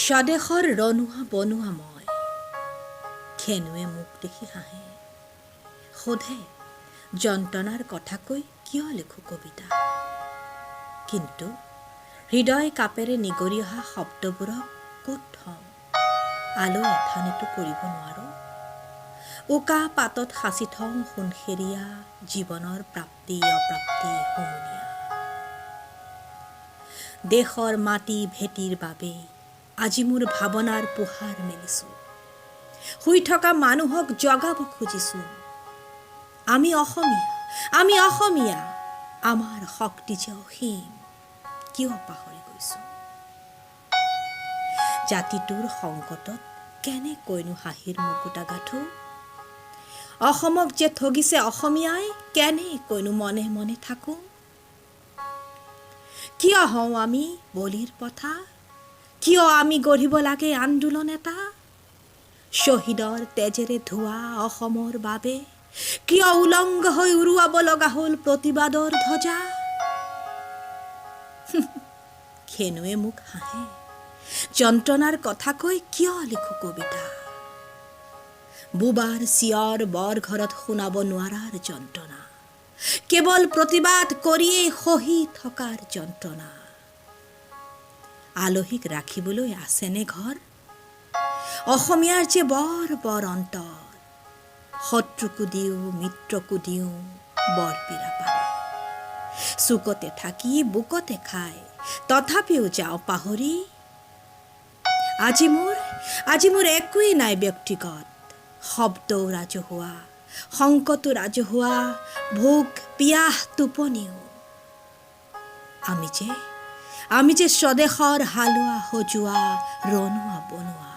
স্বদেশৰ ৰনোৱা বনোৱা মই খেনুৱে মোক দেখি হাঁহে, সোধে যন্ত্ৰণাৰ কথা কৈ কিয় লিখো কবিতা। কিন্তু হৃদয় কাপেৰে নিগৰি অহা শব্দবোৰক ক'ত থওঁ, আলৈ এথানিতো কৰিব নোৱাৰো। উকা পাতত সাঁচি থওঁ সোণসেৰীয়া জীৱনৰ প্ৰাপ্তি অপ্ৰাপ্তি হুমুনিয়া। দেশৰ মাটি ভেটিৰ বাবে আজি মোৰ ভাৱনাৰ পোহাৰ মেলিছো। শুই থকা মানুহক জগাব খুজিছো, আমি অসমীয়া, আমি অসমীয়া, আমাৰ শক্তি যে অসীম, কিয় পাহৰি গৈছো। জাতিটোৰ সংকটত কেনেকৈনো হাঁহিৰ মুকুতা গাঁঠো, অসমক যে ঠগিছে অসমীয়াই কেনেকৈনো মনে মনে থাকো। কিয় হওঁ আমি বলিৰ পঠা, কিয় আমি গঢ়িব লাগে আন্দোলন এটা। শ্বহীদৰ তেজেৰে ধোৱা অসমৰ বাবে কিয় উলংগ হৈ উৰুৱাব লগা হ'ল প্ৰতিবাদৰ ধ্বজা। খেনুৱে মোক হাঁহে, যন্ত্ৰণাৰ কথা কৈ কিয় লিখো কবিতা। বুবাৰ চিঞৰ বৰ ঘৰত শুনাব নোৱাৰাৰ যন্ত্ৰণা, কেৱল প্ৰতিবাদ কৰিয়েই সহি থকাৰ যন্ত্ৰণা। আলহীক ৰাখিবলৈ আছেনে ঘৰ, অসমীয়াৰ যে বৰ বৰ অন্তৰ। শত্ৰুকো দিওঁ মিত্ৰকো দিওঁ বৰপীৰা পাৰি, চুকতে থাকি বুকতে খাই তথাপিও যাওঁ পাহৰি। আজি মোৰ একোৱেই নাই ব্যক্তিগত, শব্দও ৰাজহুৱা, সংকটো ৰাজহুৱা, ভোক পিয়াহ টোপনিও। আমি যে স্বদেশৰ হালোৱা সজোৱা ৰনোৱা বনোৱা।